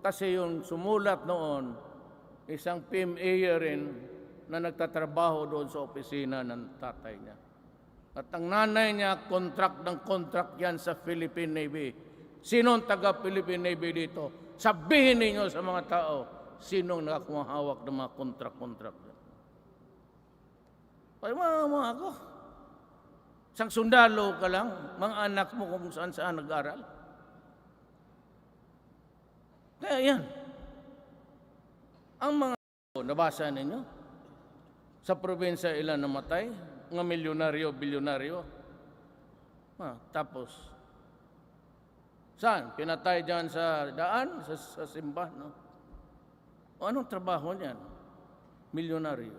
Kasi yung sumulat noon, isang PMA rin na nagtatrabaho doon sa opisina ng tatay niya. At ang nanay niya, contract yan sa Philippine Navy. Sino ang taga-Philippine Navy dito? Sabihin ninyo sa mga tao, sinong nakakumahawak ng mga contract. Ay, mga ako. Isang sundalo ka lang, mga anak mo kung saan nag-aral. Kaya yan. Ang mga nabasa ninyo, sa probinsya ilan namatay, mga milyonaryo, bilyonaryo. Tapos, saan? Pinatay dyan sa daan, sa simba, no? O anong trabaho niyan? Milyonaryo.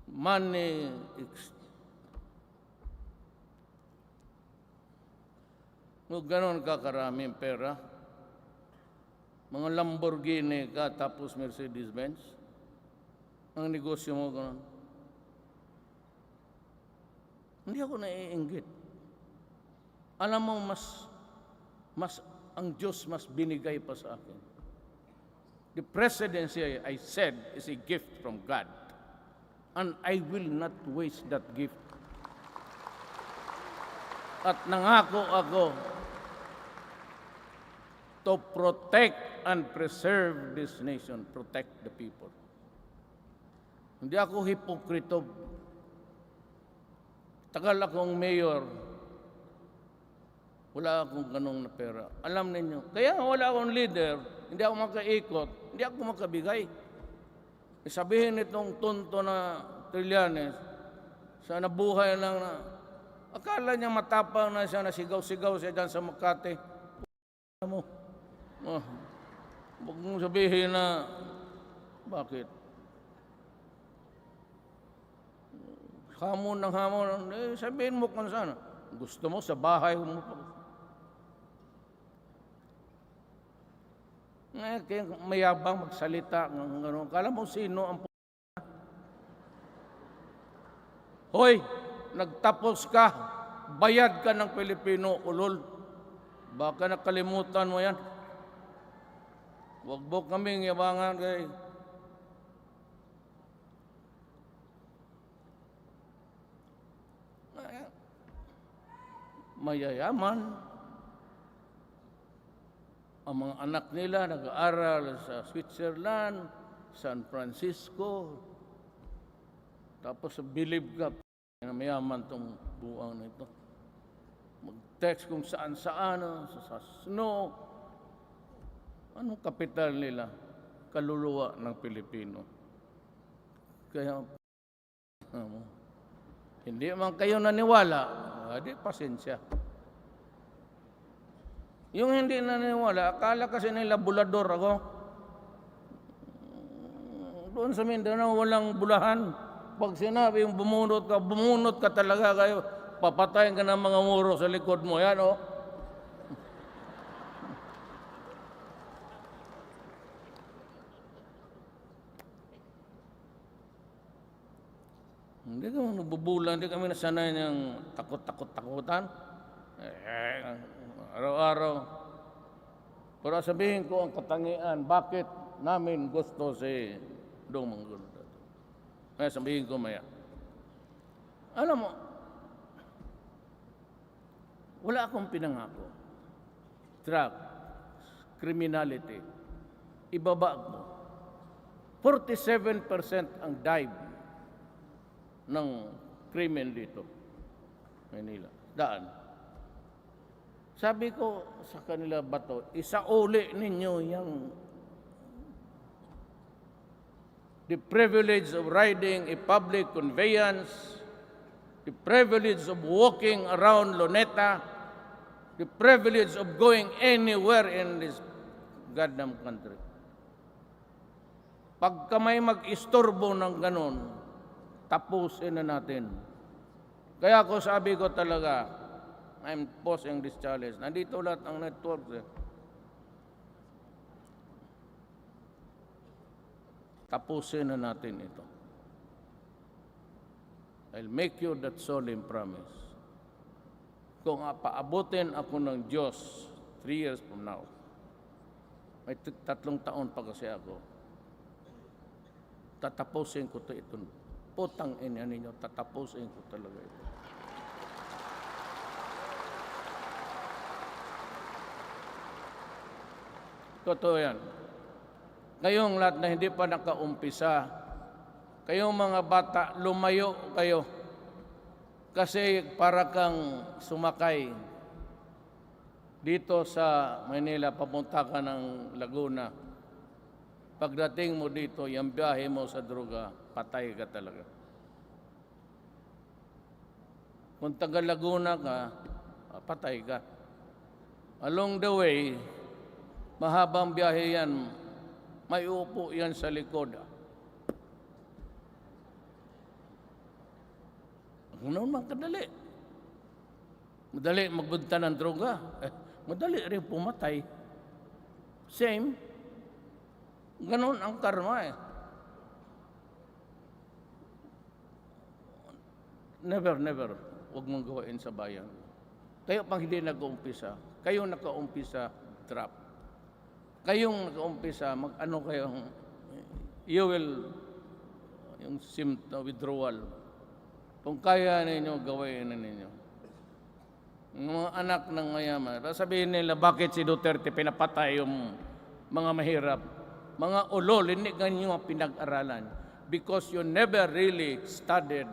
Money, ganon ka karaming pera. Mga Lamborghini ka, tapos Mercedes-Benz. Ang negosyo mo ganon. Hindi ako naiinggit. Alam mo, ang Diyos mas binigay pa sa akin. The presidency, I said, is a gift from God. And I will not waste that gift. At nangako ako to protect and preserve this nation, protect the people. Hindi ako hipokrito. Tagal akong mayor, wala akong ganong na pera. Alam ninyo, kaya wala akong leader, hindi ako makaikot, hindi ako makabigay. Sabihin nitong tonto na Trillanes, sana buhay lang na, akala niya matapang na siya, nasigaw-sigaw siya dyan sa Makati. Mo, huwag mong sabihin na, bakit? Hamon ng hamon, sabihin mo kung saan. Gusto mo sa bahay mo pa. Kaya mayabang magsalita ng gano'n. Kala mo sino ang Hoy, nagtapos ka, bayad ka ng Pilipino, ulol. Baka nakalimutan mo yan. Huwag mo kaming yabangan kay mayayaman. Ang mga anak nila nag-aaral sa Switzerland, San Francisco. Tapos believe ka na mayaman itong buwang nito. Mag-text kung saan-saan, sa snow. Anong kapital nila? Kaluluwa ng Pilipino. Kaya, hindi man kayo naniwala, di pasensya. Yung hindi naniwala, akala kasi nila bulador ako. Doon sa Mindanao, walang bulahan. Pag sinabi yung bumunot ka talaga kayo. Papatayin ka ng mga muro sa likod mo. Yan, oh. Hindi kami nagbubulan, hindi kami nasanay ng takot-takutan. Araw-araw. Pero sabihin ko ang katangian, bakit namin gusto si Dong Mangulo. Kaya sabihin ko maya. Alam mo, wala akong pinangako. Drug, criminality, ibaba ko. 47% ang dive ng krimen dito. Manila. Daan. Sabi ko sa kanila bato, isauli ninyo yung the privilege of riding a public conveyance, the privilege of walking around Luneta, the privilege of going anywhere in this goddamn country. Pagka may mag-istorbo ng ganon, tapusin na natin. Kaya ako sabi ko talaga, I'm posing this challenge. Nandito lahat ang networks. Tapusin na natin ito. I'll make you that solemn promise. Kung paabutin ako ng Diyos, 3 years from now. May 3 taon pa kasi ako. Tatapusin ko ito. Putang ina ninyo, tatapusin ko talaga ito. Totoo yan. Kayong lahat na hindi pa nakaumpisa, kayong mga bata, lumayo kayo. Kasi para kang sumakay dito sa Manila, papunta ka ng Laguna. Pagdating mo dito, yung biyahe mo sa droga, patay ka talaga. Kung taga Laguna ka, patay ka. Along the way, mahabang biyahe yan, may upo yan sa likod. Ano naman kadali? Madali magbunta ng droga. Madali rin pumatay. Same. Ganon ang karma eh. Never. Huwag mong gawain sa bayan. Kayo pang hindi nag-uumpisa, kayong naka-umpisa, trap. Kayong nag-uumpisa, mag-ano kayong, you will, yung withdrawal. Kung kaya ninyo, gawin na ninyo. Mga anak ng mayaman, sabihin nila, bakit si Duterte pinapatay yung mga mahirap? Mga ulol, hindi ganyan yung pinag-aralan. Because you never really studied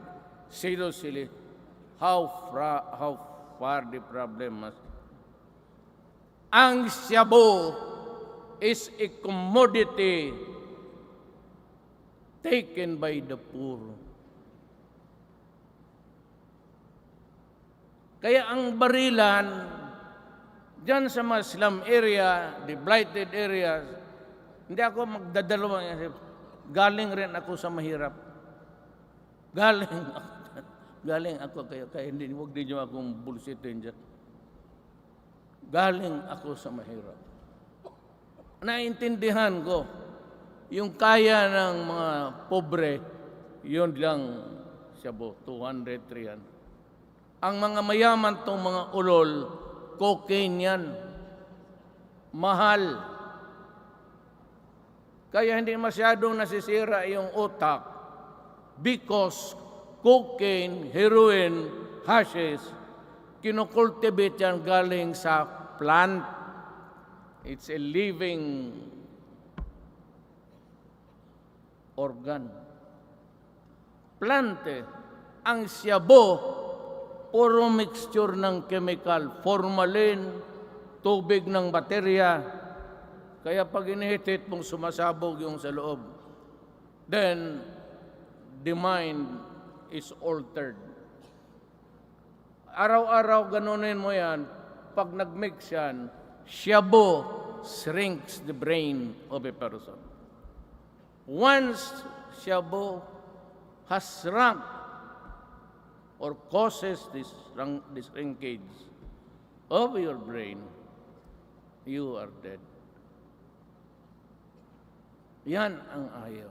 seriously how far the problem is. Ang shabu is a commodity taken by the poor. Kaya ang barilan, dyan sa mga slum area, the blighted areas, hindi ako magdadalawang isip. Galing rin ako sa mahirap. Galing ako kaya hindi, huwag din nyo akong bullshitin dyan. Galing ako sa mahirap. Naintindihan ko, yung kaya ng mga pobre, yun lang siya 200, 300. Ang mga mayaman tong mga ulol, cocaine yan. Mahal. Kaya hindi masyadong nasisira yung utak because cocaine, heroin, hashish, kinokultivate yan galing sa plant. It's a living organ. Plante. Ang shabu, puro mixture ng chemical, formalin, tubig ng baterya. Kaya pag inihitit mong sumasabog yung sa loob, then the mind is altered. Araw-araw ganunin mo yan, pag nag-mix yan, shabu shrinks the brain of a person. Once shabu has shrunk or causes this shrinkage of your brain, you are dead. Yan ang ayaw.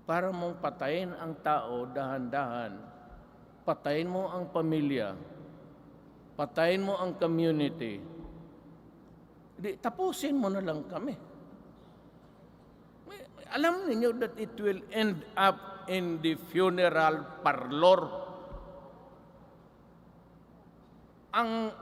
Para mong patayin ang tao dahan-dahan, patayin mo ang pamilya, patayin mo ang community, tapusin mo na lang kami. Alam niyo that it will end up in the funeral parlor. Ang